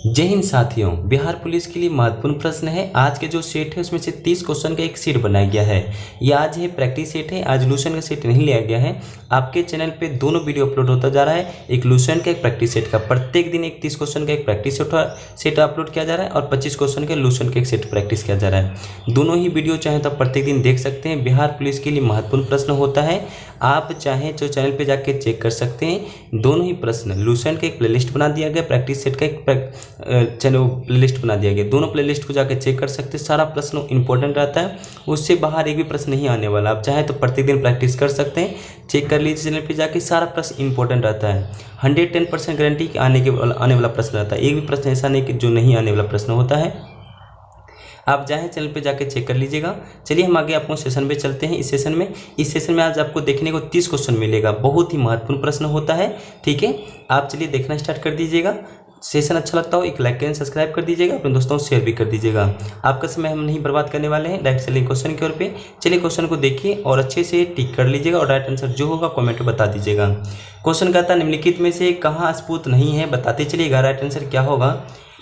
जय हिंद साथियों, बिहार पुलिस के लिए महत्वपूर्ण प्रश्न है। आज के जो सेट है उसमें से 30 क्वेश्चन का एक सेट बनाया गया है। ये आज है प्रैक्टिस सेट है, आज लूसेंट का सेट नहीं लिया गया है। आपके चैनल पे दोनों वीडियो अपलोड होता जा रहा है, एक लूसेंट का एक प्रैक्टिस सेट का। प्रत्येक दिन एक 30 क्वेश्चन का एक प्रैक्टिस सेट अपलोड किया जा रहा है और 25 क्वेश्चन का लूसेंट का एक सेट प्रैक्टिस किया जा रहा है। दोनों ही वीडियो चाहे तो प्रत्येक दिन देख सकते हैं। बिहार पुलिस के लिए महत्वपूर्ण प्रश्न होता है, आप चाहें तो चैनल पर जाके चेक कर सकते हैं। दोनों ही प्रश्न लूसेंट का एक प्लेलिस्ट बना दिया गया, प्रैक्टिस सेट का एक चलो प्लेलिस्ट बना दिया गया। दोनों प्लेलिस्ट को जाकर चेक कर सकते हैं। सारा प्रश्न इंपॉर्टेंट रहता है, उससे बाहर एक भी प्रश्न नहीं आने वाला। आप चाहे तो प्रत्येक दिन प्रैक्टिस कर सकते हैं, चेक कर लीजिए चैनल पे जाके। सारा प्रश्न इंपॉर्टेंट रहता है, 110% गारंटी आने वाला प्रश्न रहता है। एक भी प्रश्न ऐसा नहीं कि जो नहीं आने वाला प्रश्न होता है। आप चाहे चैनल पे जाके चेक कर लीजिएगा। चलिए हम आगे आपको सेशन में चलते हैं। इस सेशन में आज आपको देखने को 30 क्वेश्चन मिलेगा। बहुत ही महत्वपूर्ण प्रश्न होता है, ठीक है। आप चलिए देखना स्टार्ट कर दीजिएगा। सेशन अच्छा लगता हो एक लाइक एंड सब्सक्राइब कर दीजिएगा, अपने दोस्तों को शेयर भी कर दीजिएगा। आपका समय हम नहीं बर्बाद करने वाले हैं, डायरेक्ट चलिए क्वेश्चन की ओर पे। चलिए क्वेश्चन को देखिए और अच्छे से टिक कर लीजिएगा और राइट आंसर जो होगा कमेंट में बता दीजिएगा। क्वेश्चन कहता है निम्नलिखित में से कहाँ स्पूत नहीं है, बताते चलिएगा राइट आंसर क्या होगा।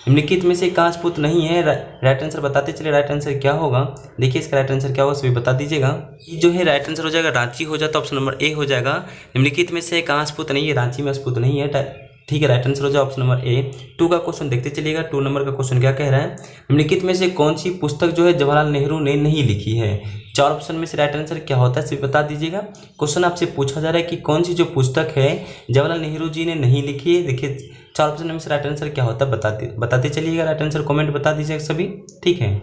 निम्नलिखित में से कहाँ स्पूत नहीं है, राइट आंसर बताते चलिए राइट आंसर क्या होगा। देखिए इसका राइट आंसर क्या होगा सभी बता दीजिएगा। ये जो है राइट आंसर हो जाएगा रांची हो जाता है, ऑप्शन नंबर ए हो जाएगा। निम्नलिखित में से कहाँ स्पूत नहीं है, रांची में स्पूत नहीं है, ठीक है। राइट आंसर हो जाए ऑप्शन नंबर ए। 2 का क्वेश्चन देखते चलिएगा। 2 नंबर का क्वेश्चन क्या कह रहा है, निम्नलिखित में से कौन सी पुस्तक जो है जवाहरलाल नेहरू ने नहीं लिखी है। 4 ऑप्शन में से राइट आंसर क्या होता है सिर्फ बता दीजिएगा। क्वेश्चन आपसे पूछा जा रहा है कि कौन सी जो पुस्तक है जवाहरलाल नेहरू जी ने नहीं लिखी है। देखिए 4 ऑप्शन में से राइट आंसर क्या होता है बताते चलिएगा। राइट आंसर कॉमेंट बता दीजिएगा सभी, ठीक है।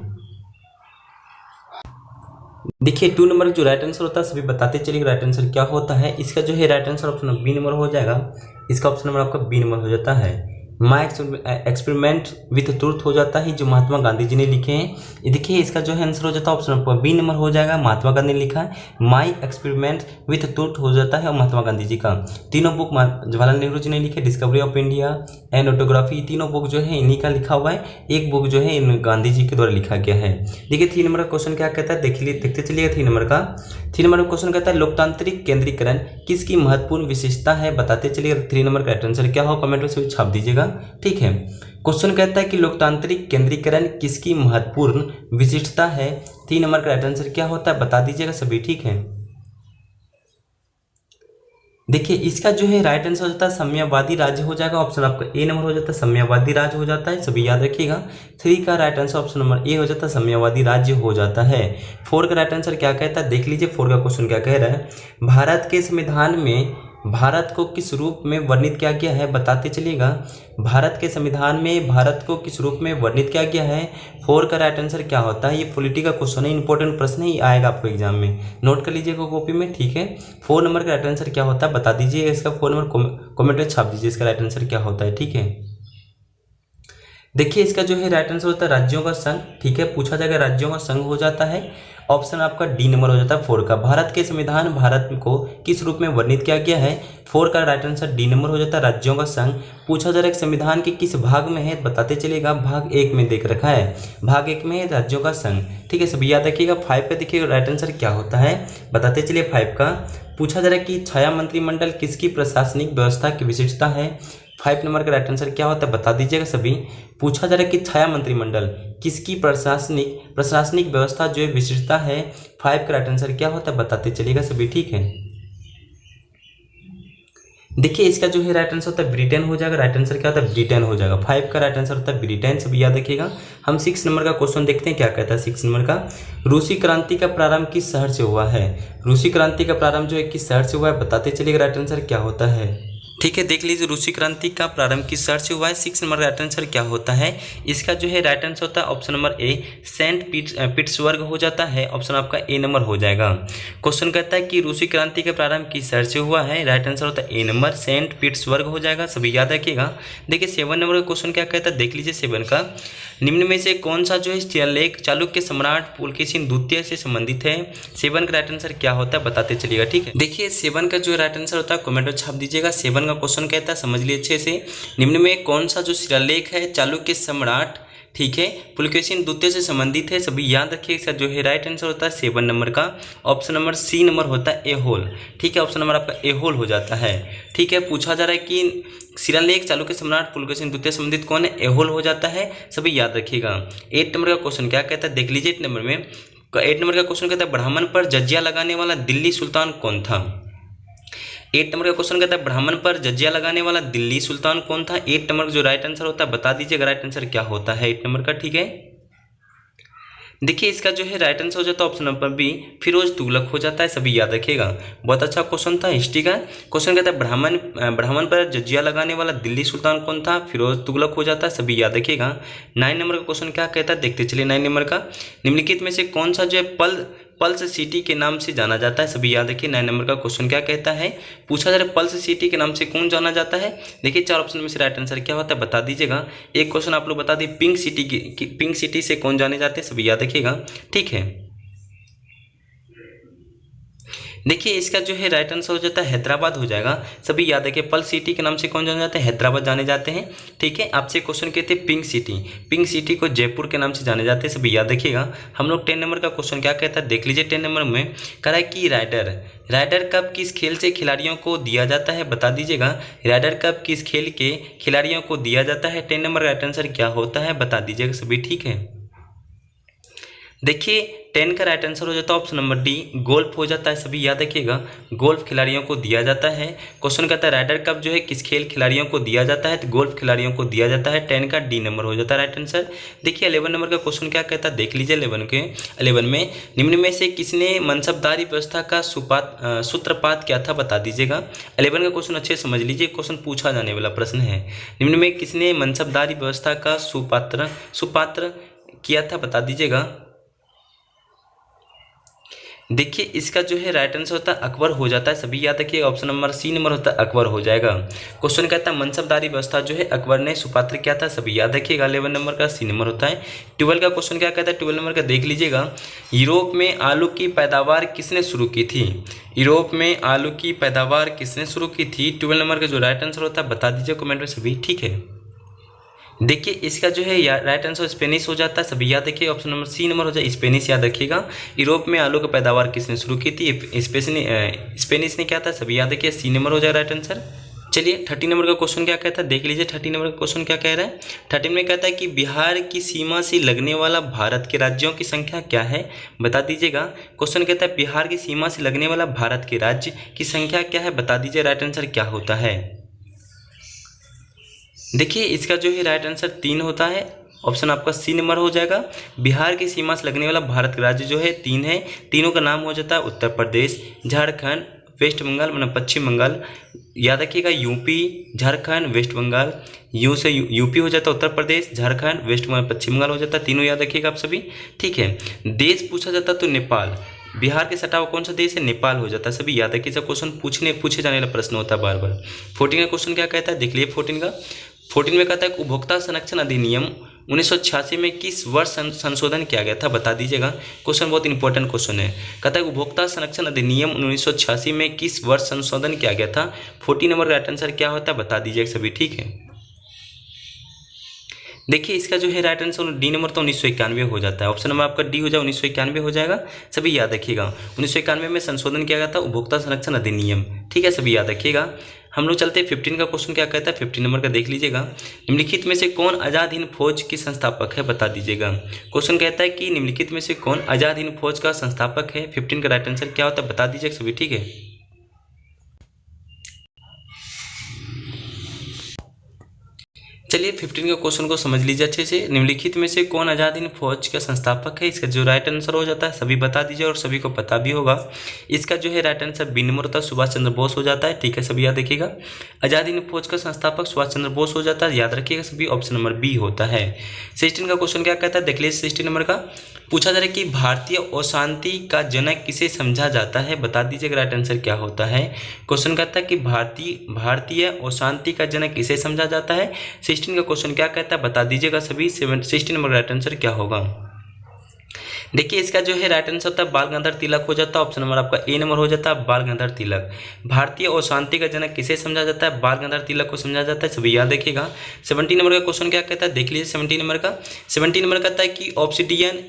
देखिए 2 नंबर जो राइट आंसर होता है सभी बताते चलिए राइट आंसर क्या होता है। इसका जो है right answer option B number हो जाएगा। इसका ऑप्शन नंबर आपका बी नंबर हो जाता है। माई एक्सपेरिमेंट विथ ट्रूथ हो जाता है, जो महात्मा गांधी जी ने लिखे हैं। ये देखिए इसका जो है आंसर हो जाता है ऑप्शन नंबर बी नंबर हो जाएगा। महात्मा गांधी ने लिखा है। माई एक्सपेरिमेंट विथ ट्रूथ हो जाता है और महात्मा गांधी जी का। तीनों बुक जवाहरलाल नेहरू जी ने लिखे, discovery of India and autography, तीनों बुक जो है इन्हीं का लिखा हुआ है। एक बुक जो है इन गांधी जी के द्वारा लिखा गया है। देखिए 3 नंबर का क्वेश्चन क्या कहता है देखते चलिएगा। 3 नंबर का क्वेश्चन कहता है लोकतांत्रिक केंद्रीकरण किसकी महत्वपूर्ण विशेषता है, बताते चलिएगा। 3 नंबर का आंसर क्या हो कमेंट में से छाप दीजिएगा, ठीक है। क्वेश्चन कहता है कि लोकतांत्रिक केंद्रीकरण किसकी महत्वपूर्ण विशिष्टता है। 3 नंबर का आंसर क्या होता है बता दीजिएगा सभी, ठीक है। देखिए इसका जो है राइट आंसर हो जाता है साम्यवादी राज्य हो जाएगा। ऑप्शन आपका ए नंबर हो जाता है, साम्यवादी राज्य हो जाता है, सभी याद रखिएगा। 3 का राइट आंसर ऑप्शन नंबर ए हो जाता है, साम्यवादी राज्य हो जाता है। 4 का राइट आंसर क्या कहता है देख लीजिए। 4 का क्वेश्चन क्या कह रहा है, भारत के संविधान में भारत को किस रूप में वर्णित किया गया है, बताते चलिएगा। भारत के संविधान में भारत को किस रूप में वर्णित किया गया है। 4 का राइट आंसर क्या होता है, ये पॉलिटी का क्वेश्चन है, इंपॉर्टेंट प्रश्न ही आएगा आपको एग्जाम में, नोट कर लीजिएगा कॉपी में, ठीक है। 4 नंबर का राइट आंसर क्या होता है बता दीजिए। इसका 4 नंबर कमेंट में छाप दीजिए इसका राइट आंसर क्या होता है, ठीक है। देखिए इसका जो है राइट आंसर होता है राज्यों का संघ, ठीक है। पूछा जाएगा राज्यों का संघ हो जाता है। ऑप्शन आपका डी नंबर हो जाता है 4 का। भारत के संविधान भारत को किस रूप में वर्णित किया गया है। 4 का राइट आंसर डी नंबर हो जाता है राज्यों का संघ। पूछा जा रहा है संविधान के किस भाग में है, बताते चलिएगा। भाग 1 में देख रखा है, भाग 1 में है राज्यों का संघ, ठीक है। सभी याद रखिएगा। 5 का देखिएगा राइट आंसर क्या होता है बताते चलिए। 5 का पूछा जा रहा है कि छाया मंत्रिमंडल किसकी प्रशासनिक व्यवस्था की विशिष्टता है। 5 नंबर का राइट आंसर क्या होता है बता दीजिएगा सभी। पूछा जा रहा है कि छाया मंत्रिमंडल किसकी प्रशासनिक व्यवस्था जो है विशिष्टता है। 5 का राइट आंसर क्या होता है बताते चलिएगा सभी, ठीक है। देखिए इसका जो है राइट आंसर होता है ब्रिटेन हो जाएगा। राइट आंसर क्या होता है ब्रिटेन हो जाएगा। 5 का राइट आंसर होता है ब्रिटेन, सभी याद रखिएगा। हम 6 नंबर का क्वेश्चन देखते हैं क्या कहता है। 6 नंबर का रूसी क्रांति का प्रारंभ किस शहर से हुआ है। रूसी क्रांति का प्रारंभ जो है किस शहर से हुआ है बताते चलिएगा। राइट आंसर क्या होता है, ठीक है। देख लीजिए रूसी क्रांति का प्रारंभ किस शहर से हुआ है। 6 नंबर राइट आंसर क्या होता है। इसका जो है राइट आंसर होता है option number A Saint Petersburg हो जाता है। ऑप्शन आपका ए नंबर हो जाएगा। क्वेश्चन कहता है कि रूसी क्रांति का प्रारंभ किस शहर से हुआ है। राइट आंसर होता है ए नंबर सेंट पीटर्सबर्ग हो जाएगा, सभी याद रखिएगा। देखिए 7 नंबर का क्वेश्चन क्या कहता है देख लीजिए। 7 का निम्न में से कौन सा जो है शिलालेख चालुक्य सम्राट पुलकेशिन द्वितीय से संबंधित है। 7 का राइट आंसर क्या होता है बताते चलिएगा, ठीक है। देखिए 7 का जो राइट आंसर होता है कमेंट में छाप दीजिएगा। 7 का क्वेश्चन कहता है समझ लीजिए अच्छे से, निम्न में कौन सा जो शिलालेख है चालुक्य सम्राट ठीक है। पुलकेशिन द्वितीय से संबंधित है, सभी याद रखिए। इसका जो है राइट आंसर होता है 7 नंबर का ऑप्शन नंबर सी नंबर होता है एहोल, ठीक है। ऑप्शन नंबर आपका एहोल हो जाता है, ठीक है। पूछा जा रहा है कि शिलालेख चालुक्य सम्राट पुलकेशिन द्वितीय संबंधित कौन है, एहोल हो जाता है, सभी याद रखिएगा। 8 नंबर का क्वेश्चन क्या कहता है देख लीजिए। 8 नंबर का क्वेश्चन कहता है ब्राह्मण पर जजिया लगाने वाला दिल्ली सुल्तान कौन था। 8 नंबर का क्वेश्चन कहता है ब्राह्मण पर जजिया लगाने वाला दिल्ली सुल्तान कौन था। 8 नंबर का जो राइट आंसर होता है बता दीजिएगा राइट आंसर क्या होता है 8 नंबर का, ठीक है। देखिए इसका जो है राइट आंसर हो जाता है option number B, Firoz Tughlaq हो जाता है, सभी याद रखिएगा। बहुत अच्छा क्वेश्चन था हिस्ट्री का। क्वेश्चन कहता है ब्राह्मण पर जजिया लगाने वाला दिल्ली सुल्तान कौन था, फिरोज तुगलक हो जाता है, सभी याद रखिएगा। 9 नंबर का क्वेश्चन क्या कहता है देखते चलिए। 9 नंबर का निम्नलिखित में से कौन सा जो है पल्स सिटी के नाम से जाना जाता है, सभी याद रखिए। 9 नंबर का क्वेश्चन क्या कहता है, पूछा जा रहा है पल्स सिटी के नाम से कौन जाना जाता है। देखिए 4 ऑप्शन में से राइट आंसर क्या होता है बता दीजिएगा। एक क्वेश्चन आप लोग बता दी पिंक सिटी से कौन जाने जाते हैं, सभी याद रखिएगा, ठीक है। देखिए इसका जो है राइट आंसर हो जाता है हैदराबाद हो जाएगा, सभी याद रखिए। पल्स सिटी के नाम से कौन जाने जाते हैं, हैदराबाद जाने जाते हैं, ठीक है। आपसे क्वेश्चन कहते हैं पिंक सिटी को जयपुर के नाम से जाने जाते हैं, सभी याद रखिएगा। हम लोग 10 नंबर का क्वेश्चन क्या कहता है देख लीजिए। 10 नंबर में कह रहा है कि राइडर कप किस खेल से खिलाड़ियों को दिया जाता है, बता दीजिएगा। राइडर कप किस खेल के खिलाड़ियों को दिया जाता है। 10 नंबर का राइट आंसर क्या होता है बता दीजिएगा, सभी ठीक है। देखिए 10 का राइट आंसर हो जाता है ऑप्शन नंबर डी, गोल्फ हो जाता है, सभी याद रखिएगा। गोल्फ खिलाड़ियों को दिया जाता है। क्वेश्चन कहता है राइडर कप जो है किस खेल खिलाड़ियों को दिया जाता है, तो गोल्फ खिलाड़ियों को दिया जाता है। 10 का डी नंबर हो जाता है राइट आंसर। देखिए 11 नंबर का क्वेश्चन क्या कहता है देख लीजिए। 11 में निम्न में से किसने मनसबदारी व्यवस्था का सूत्रपात क्या था, बता दीजिएगा। 11 का क्वेश्चन अच्छे समझ लीजिए, क्वेश्चन पूछा जाने वाला प्रश्न है। निम्न में किसने मनसबदारी व्यवस्था का सुपात्र किया था, बता दीजिएगा। देखिए इसका जो है राइट आंसर होता है अकबर हो जाता है, सभी याद रखिए। ऑप्शन नंबर सी नंबर होता है अकबर हो जाएगा। क्वेश्चन कहता है मनसबदारी व्यवस्था जो है अकबर ने सुपात्र किया था, सभी याद रखिएगा। 11 नंबर का सी नंबर होता है। 12 का क्वेश्चन क्या कहता है 12 नंबर का देख लीजिएगा। यूरोप में आलू की पैदावार किसने शुरू की थी। यूरोप में आलू की पैदावार किसने शुरू की थी। 12 नंबर का जो राइट आंसर होता है बता दीजिए कमेंट में, सभी ठीक है। देखिए इसका जो है राइट आंसर स्पेनिश हो जाता है, सभी याद रखिए। ऑप्शन नंबर सी नंबर हो जाए स्पेनिश, याद रखिएगा। यूरोप में आलू की पैदावार किसने शुरू की थी, स्पेनिश ने क्या था, सभी याद रखिए। सी नंबर हो जाए राइट आंसर। चलिए 30 नंबर का क्वेश्चन क्या कहता है देख लीजिए। 30 नंबर का क्वेश्चन क्या कह रहा है। 30 में कहता है कि बिहार की सीमा से लगने वाला भारत के राज्यों की संख्या क्या है, बता दीजिएगा। क्वेश्चन कहता है बिहार की सीमा से लगने वाला भारत के राज्य की संख्या क्या है, बता दीजिए राइट आंसर क्या होता है। देखिए इसका जो है राइट आंसर 3 होता है, ऑप्शन आपका सी नंबर हो जाएगा। बिहार की सीमा से लगने वाला भारत का राज्य जो है 3 है। तीनों का नाम हो जाता है उत्तर प्रदेश, झारखंड, वेस्ट बंगाल मतलब पश्चिम बंगाल, याद रखिएगा। UP, Jharkhand, West Bengal, U से यूपी हो जाता है उत्तर प्रदेश, झारखंड, वेस्ट बंगाल, पश्चिम बंगाल हो जाता है, तीनों याद रखिएगा आप सभी, ठीक है। देश पूछा जाता तो नेपाल, बिहार के सटा हुआ कौन सा देश है, नेपाल हो जाता है, सभी याद रखिए। सब क्वेश्चन पूछे जाने वाला प्रश्न होता है बार बार। 14 का क्वेश्चन क्या कहता है देख लीजिए। 14 में कहता है उपभोक्ता संरक्षण अधिनियम 1986 में किस वर्ष संशोधन किया गया था, बता दीजिएगा। क्वेश्चन बहुत इंपॉर्टेंट क्वेश्चन है। कहता है उपभोक्ता संरक्षण अधिनियम 1986 में किस वर्ष संशोधन किया गया था। 14 नंबर का राइट आंसर क्या होता है बता दीजिएगा सभी, ठीक है। देखिए इसका जो है राइट आंसर डी नंबर तो 1991 हो जाता है। ऑप्शन नंबर आपका डी हो जाए 1991 हो जाएगा, सभी याद रखिएगा। 1991 में संशोधन किया गया था उपभोक्ता संरक्षण अधिनियम, ठीक है, सभी याद रखिएगा। हम लोग चलते हैं 15 का क्वेश्चन क्या कहता है। 15 नंबर का देख लीजिएगा। निम्नलिखित में से कौन आज़ाद हिंद फौज की संस्थापक है, बता दीजिएगा। क्वेश्चन कहता है कि निम्नलिखित में से कौन आज़ाद हिंद फौज का संस्थापक है। 15 का राइट आंसर क्या होता है बता दीजिएगा सभी, ठीक है। चलिए 15 के क्वेश्चन को समझ लीजिए अच्छे से। निम्नलिखित में से कौन आज़ाद हिंद फौज का संस्थापक है, इसका जो राइट आंसर हो जाता है सभी बता दीजिए और सभी को पता भी होगा। इसका जो है राइट आंसर बी नंबर होता है सुभाष चंद्र बोस हो जाता है, ठीक है, सभी याद रखिएगा। आज़ाद हिंद फौज का संस्थापक सुभाष चंद्र बोस हो जाता है, याद रखिएगा सभी। ऑप्शन नंबर बी होता है। 16 का क्वेश्चन क्या कहता है देख लीजिए। 16 नंबर का पूछा जा रहा है कि भारतीय अशांति का जनक किसे समझा जाता है, बता दीजिएगा राइट आंसर क्या होता है। क्वेश्चन कहता है कि भारतीय अशांति का जनक किसे समझा जाता है। 16 का क्वेश्चन क्या कहता है बता दीजिएगा सभी। 16 नंबर का राइट आंसर क्या होगा। देखिए इसका जो है राइट आंसर होता है बाल गंगाधर तिलक हो जाता है। ऑप्शन नंबर आपका ए नंबर हो जाता है बाल गंगाधर तिलक। भारतीय अशांति का जनक किसे समझा जाता है? बाल गंगाधर तिलक को समझा जाता है, सभी याद रखिएगा। 17 नंबर का क्वेश्चन क्या कहता है देख लीजिए। 17 नंबर कहता है कि ऑब्सिडियन,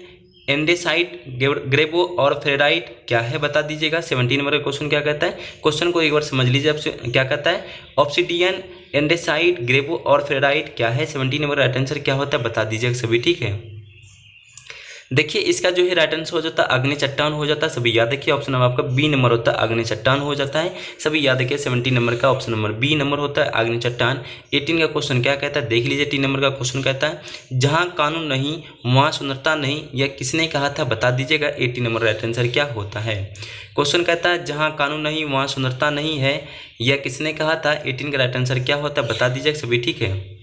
एंडेसाइट, ग्रेबो और फेराइट क्या है बता दीजिएगा। 17 नंबर का क्वेश्चन क्या कहता है? क्वेश्चन को एक बार समझ लीजिए। आपसे क्या कहता है? ऑब्सिडियन, एंडेसाइट, ग्रेबो और फेराइट क्या है? 17 नंबर राइट आंसर क्या होता है बता दीजिएगा सभी, ठीक है। देखिए इसका जो है राइट आंसर हो जाता है अग्नि चट्टान हो जाता है, सभी याद रखिए। ऑप्शन नंबर आपका बी नंबर होता है अग्नि चट्टान हो जाता है, सभी याद रखिए। 17 नंबर का ऑप्शन नंबर बी नंबर होता है अग्नि चट्टान। 18 का क्वेश्चन क्या कहता है देख लीजिए। 18 नंबर का क्वेश्चन कहता है जहाँ कानून नहीं वहाँ सुंदरता नहीं, यह किसने कहा था बता दीजिएगा। 18 नंबर राइट आंसर क्या होता है? क्वेश्चन कहता है जहाँ कानून नहीं वहाँ सुंदरता नहीं है, यह किसने कहा था? 18 का राइट आंसर क्या होता है बता दीजिएगा सभी, ठीक है।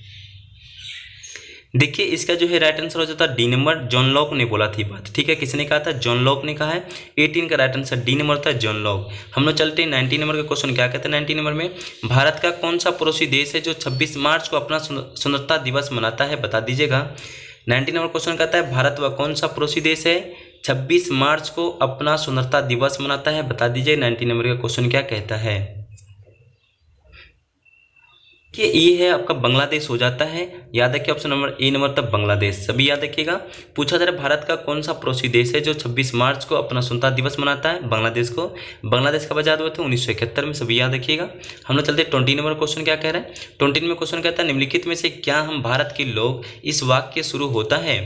देखिए इसका जो है राइट आंसर हो जाता है डी नंबर, जॉन लॉक ने बोला थी बात, ठीक है। किसने कहा था? जॉन लॉक ने कहा है। 18 का राइट आंसर डी नंबर था जॉन लॉक। हम लोग चलते हैं 19 नंबर का क्वेश्चन क्या कहते हैं। 19 नंबर में भारत का कौन सा पड़ोसी देश है जो 26 मार्च को अपना स्वतंत्रता दिवस मनाता है बता दीजिएगा। 19 नंबर क्वेश्चन कहता है भारत वह कौन सा पड़ोसी देश है 26 मार्च को अपना स्वतंत्रता दिवस मनाता है बता दीजिए। 19 नंबर का क्वेश्चन क्या कहता है? कि ये है आपका बांग्लादेश हो जाता है, याद रखिए। ऑप्शन नंबर ए नंबर तक बांग्लादेश, सभी याद रखिएगा। पूछा जा रहा है भारत का कौन सा पड़ोसी देश है जो 26 मार्च को अपना स्वतंत्रता दिवस मनाता है? बांग्लादेश को। बांग्लादेश कब आजाद हुए थे? 1971 में, सभी याद रखिएगा। हम लोग चलते 20 नंबर क्वेश्चन क्या कह रहा है। 20 में क्वेश्चन कहता है निम्नलिखित में से क्या हम भारत के लोग, इस वाक्य शुरू होता है।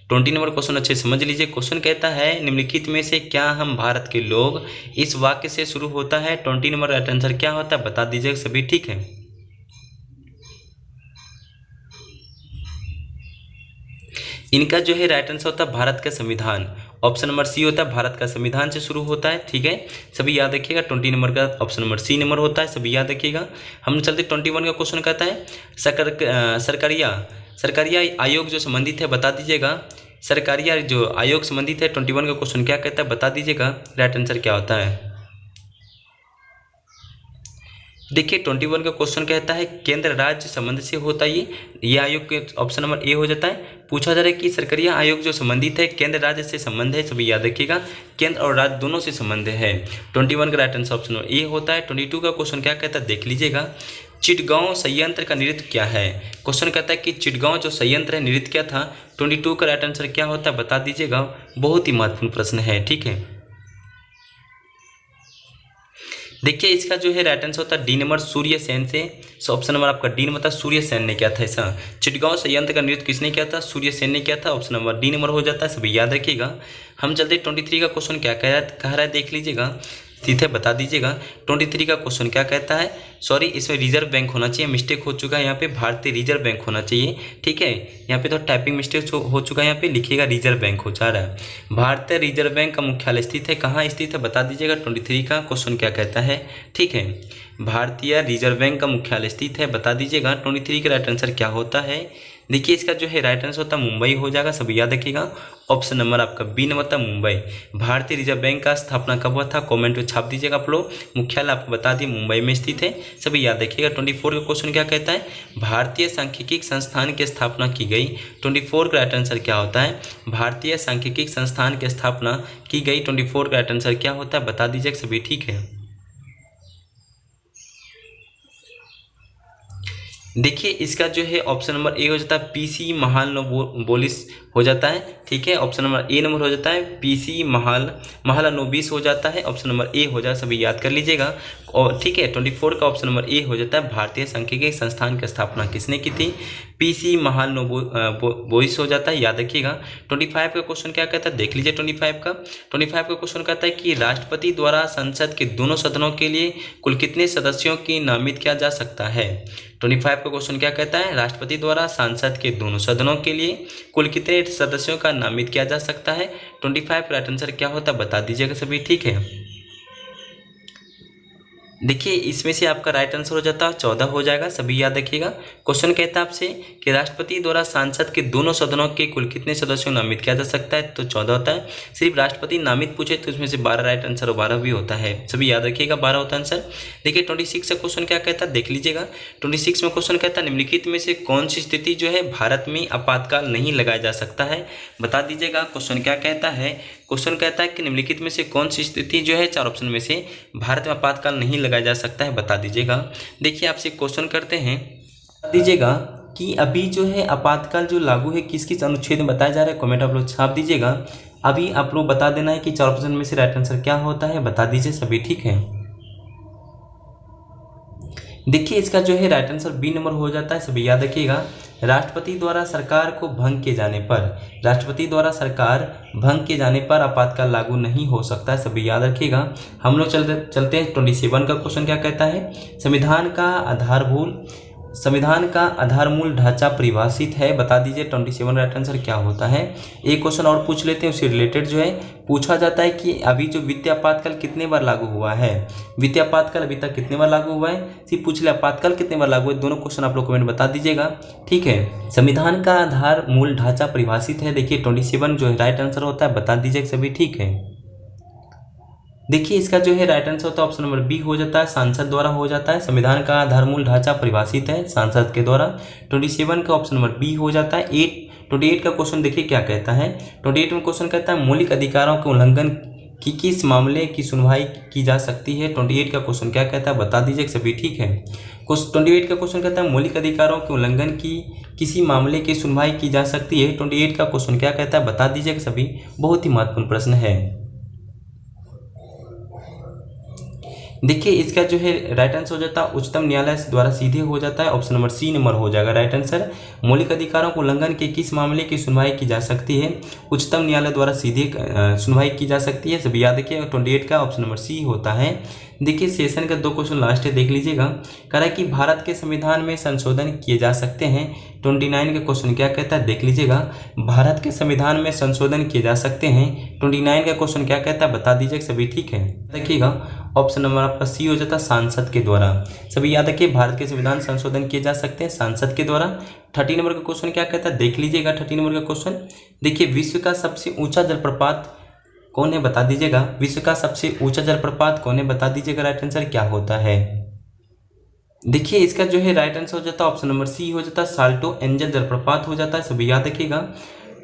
20 नंबर क्वेश्चन अच्छे समझ लीजिए। क्वेश्चन कहता है निम्नलिखित में से क्या हम भारत के लोग, इस वाक्य से शुरू होता है। 20 नंबर राइट आंसर क्या होता है बता दीजिएगा सभी, ठीक है। इनका जो है राइट आंसर होता है भारत का संविधान। ऑप्शन नंबर सी होता है भारत का संविधान से शुरू होता है, ठीक है, सभी याद रखिएगा। 20 नंबर का ऑप्शन नंबर सी नंबर होता है, सभी याद रखिएगा। हम चलते 21 का क्वेश्चन कहता है सरकारिया आयोग जो संबंधित है बता दीजिएगा। सरकारिया जो आयोग संबंधित है 21 का क्वेश्चन क्या कहता है बता दीजिएगा। राइट आंसर क्या होता है? देखिए 21 का क्वेश्चन कहता है केंद्र राज्य संबंध से होता है ये आयोग के ऑप्शन नंबर ए हो जाता है। पूछा जा रहा है कि सरकारी आयोग जो संबंधित है केंद्र राज्य से संबंध है, सभी याद रखिएगा। केंद्र और राज्य दोनों से संबंध है। 21 का राइट आंसर ऑप्शन नंबर ए होता है। 22 का क्वेश्चन क्या कहता है देख लीजिएगा। चिटगांव संयंत्र का नृत्य क्या है? क्वेश्चन कहता है कि चिटगांव जो संयंत्र है नृत्य क्या था। 22 का राइट आंसर क्या होता है बता दीजिएगा। बहुत ही महत्वपूर्ण प्रश्न है, ठीक है। देखिए इसका जो है राइट आंसर होता है डी नंबर सूर्य सेन से। ऑप्शन नंबर आपका डी नंबर था सूर्य सेन ने किया था ऐसा। चिटगांव संयंत्र का नृत्य किसने किया था? सूर्य सेन ने किया था। ऑप्शन नंबर डी नंबर हो जाता है, सभी याद रखिएगा। हम चलते 23 का क्वेश्चन क्या कह रहा है देख लीजिएगा, सीधे बता दीजिएगा। 23 का क्वेश्चन क्या कहता है, सॉरी इसमें रिजर्व बैंक होना चाहिए, मिस्टेक हो चुका है यहाँ पे, भारतीय रिजर्व बैंक होना चाहिए, ठीक है। यहाँ पे तो टाइपिंग मिस्टेक हो चुका है, यहाँ पे लिखिएगा रिजर्व बैंक हो जा रहा है। भारतीय रिजर्व बैंक का मुख्यालय स्थित है, कहाँ स्थित है बता दीजिएगा। 23 का क्वेश्चन क्या कहता है, ठीक है। भारतीय रिजर्व बैंक का मुख्यालय स्थित है बता दीजिएगा। 23 का राइट आंसर क्या होता है? देखिए इसका जो है राइट आंसर होता है मुंबई हो जाएगा, सभी याद रखिएगा। ऑप्शन नंबर आपका बी नंबर था मुंबई। भारतीय रिजर्व बैंक का स्थापना कब हुआ था? कमेंट में छाप दीजिएगा आप लोग। मुख्यालय आपको बता दिए मुंबई में स्थित है, सभी याद रखिएगा। 24 का क्वेश्चन क्या कहता है, भारतीय सांख्यिकी संस्थान की स्थापना की गई। 24 का राइट आंसर क्या होता है? भारतीय सांख्यिकी संस्थान की स्थापना की गई। 24 का राइट आंसर क्या होता है बता दीजिएगा सभी, ठीक है। देखिए इसका जो है ऑप्शन नंबर ए हो जाता है पीसी महालनोबिस हो जाता है, ठीक है। ऑप्शन नंबर ए नंबर हो जाता है पीसी महालनोबिस हो जाता है। ऑप्शन नंबर ए हो जाए, सभी याद कर लीजिएगा। और ठीक है 24 का ऑप्शन नंबर ए हो जाता है भारतीय सांख्यिकी संस्थान की स्थापना किसने की थी? पीसी महालनोबिस हो जाता है, याद रखिएगा। 25 का क्वेश्चन क्या कहता है देख लीजिए। 25 का क्वेश्चन कहता है कि राष्ट्रपति द्वारा संसद के दोनों सदनों के लिए कुल कितने सदस्यों की नामित किया जा सकता है? 25 का क्वेश्चन क्या कहता है, राष्ट्रपति द्वारा संसद के दोनों सदनों के लिए कुल कितने सदस्यों का नामित किया जा सकता है? 25 का राइट आंसर क्या होता है बता दीजिएगा सभी, ठीक है। देखिए इसमें से आपका राइट आंसर हो जाता है 14 हो जाएगा, सभी याद रखिएगा। क्वेश्चन कहता है आपसे कि राष्ट्रपति द्वारा संसद के दोनों सदनों के कुल कितने सदस्यों को नामित किया जा सकता है, तो 14 होता है। सिर्फ राष्ट्रपति नामित पूछे तो उसमें से 12 राइट आंसर और 12 भी होता है, सभी याद रखिएगा 12 होता है आंसर। देखिए 26 का क्वेश्चन क्या कहता है देख लीजिएगा। 26 में क्वेश्चन कहता है निम्नलिखित में से कौन सी स्थिति जो है भारत में आपातकाल नहीं लगाया जा सकता है, बता दीजिएगा। क्वेश्चन क्या कहता है, क्वेश्चन कहता है कि निम्नलिखित में से कौन सी स्थिति जो है 4 ऑप्शन में से भारत में आपातकाल नहीं लगाया जा सकता है, बता दीजिएगा। देखिए आपसे क्वेश्चन करते हैं, बता दीजिएगा कि अभी जो है आपातकाल जो लागू है किस किस अनुच्छेद में बताया जा रहा है, कमेंट आप लोग छाप दीजिएगा। अभी आप लोग बता देना है कि 4 ऑप्शन में से राइट आंसर क्या होता है, बता दीजिए सभी, ठीक है। देखिए इसका जो है राइट आंसर बी नंबर हो जाता है, सभी याद रखिएगा। राष्ट्रपति द्वारा सरकार को भंग किए जाने पर, राष्ट्रपति द्वारा सरकार भंग किए जाने पर आपातकाल लागू नहीं हो सकता है, सभी याद रखिएगा। हम लोग चलते हैं 27 का क्वेश्चन क्या कहता है, संविधान का आधारमूल ढांचा परिभाषित है, बता दीजिए 27 राइट आंसर क्या होता है। एक क्वेश्चन और पूछ लेते हैं, उससे रिलेटेड जो है पूछा जाता है कि अभी जो वित्तीय आपातकाल कितने बार लागू हुआ है, वित्तीय आपातकाल अभी तक कितने बार लागू हुआ है, सिर्फ पूछ ले आपातकाल कितने बार लागू है, दोनों क्वेश्चन आप लोग कमेंट बता दीजिएगा, ठीक है। संविधान का आधार मूल ढांचा परिभाषित है, देखिए 27 जो है राइट आंसर होता है, बता दीजिए सभी, ठीक है। देखिए इसका जो है राइट आंसर होता है ऑप्शन नंबर बी हो जाता है, सांसद द्वारा हो जाता है। संविधान का आधारमूल ढांचा परिभाषित है सांसद के द्वारा, 27 का ऑप्शन नंबर बी हो जाता है। 28 का क्वेश्चन देखिए क्या कहता है, 28 में क्वेश्चन कहता है मौलिक अधिकारों के उल्लंघन की किस मामले की सुनवाई की जा सकती है, 28 का क्वेश्चन क्या कहता है बता दीजिए सभी, ठीक है। 28 का क्वेश्चन कहता है मौलिक अधिकारों के उल्लंघन की किसी मामले की सुनवाई की जा सकती है, 28 का क्वेश्चन क्या कहता है बता दीजिए सभी, बहुत ही महत्वपूर्ण प्रश्न है। देखिए इसका जो है राइट आंसर हो जाता है उच्चतम न्यायालय द्वारा सीधे हो जाता है, ऑप्शन नंबर सी नंबर हो जाएगा राइट आंसर। मौलिक अधिकारों को उल्लंघन के किस मामले की सुनवाई की जा सकती है, उच्चतम न्यायालय द्वारा सीधे सुनवाई की जा सकती है, सभी याद रखिए 28 का ऑप्शन नंबर सी होता है। देखिए सेशन का 2 क्वेश्चन लास्ट है, देख लीजिएगा। कह रहा है कि भारत के संविधान में संशोधन किए जा सकते हैं, 29 का क्वेश्चन क्या कहता है देख लीजिएगा। भारत के संविधान में संशोधन किए जा सकते हैं, 29 का क्वेश्चन क्या कहता है बता दीजिए सभी, ठीक है। देखिएगा ऑप्शन नंबर आपका सी हो जाता है सांसद के द्वारा, सभी याद रखिए भारत के संविधान संशोधन किए जा सकते हैं सांसद के द्वारा। 30 नंबर का क्वेश्चन क्या कहता है देख लीजिएगा। 30 नंबर का क्वेश्चन देखिए विश्व का सबसे ऊंचा जलप्रपात कौन है बता दीजिएगा, विश्व का सबसे ऊंचा जलप्रपात कौन है बता दीजिएगा, राइट आंसर क्या होता है। देखिए इसका जो है राइट आंसर हो जाता है ऑप्शन नंबर सी हो जाता है साल्टो एंजल जलप्रपात हो जाता है, सभी याद रखिएगा।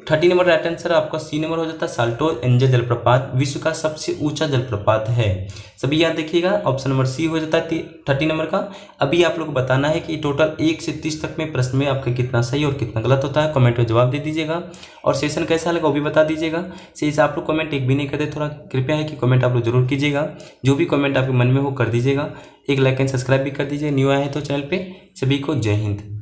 30 नंबर राइट आंसर आपका सी नंबर हो जाता है साल्टो एंजल जलप्रपात विश्व का सबसे ऊंचा जलप्रपात है, सभी याद देखिएगा ऑप्शन नंबर सी हो जाता है 30 नंबर का। अभी आप लोग बताना है कि टोटल 1 से 30 तक में प्रश्न में आपका कितना सही और कितना गलत होता है, कमेंट में जवाब दे दीजिएगा। और सेशन कैसा लगा वो भी बता दीजिएगा। शेष आप लोग कमेंट एक भी नहीं करते, थोड़ा कृपया है कि कमेंट आप लोग जरूर कीजिएगा, जो भी कमेंट आपके मन में हो कर दीजिएगा। एक लाइक एंड सब्सक्राइब भी कर दीजिए, न्यू आए हैं तो चैनल पे। सभी को जय हिंद।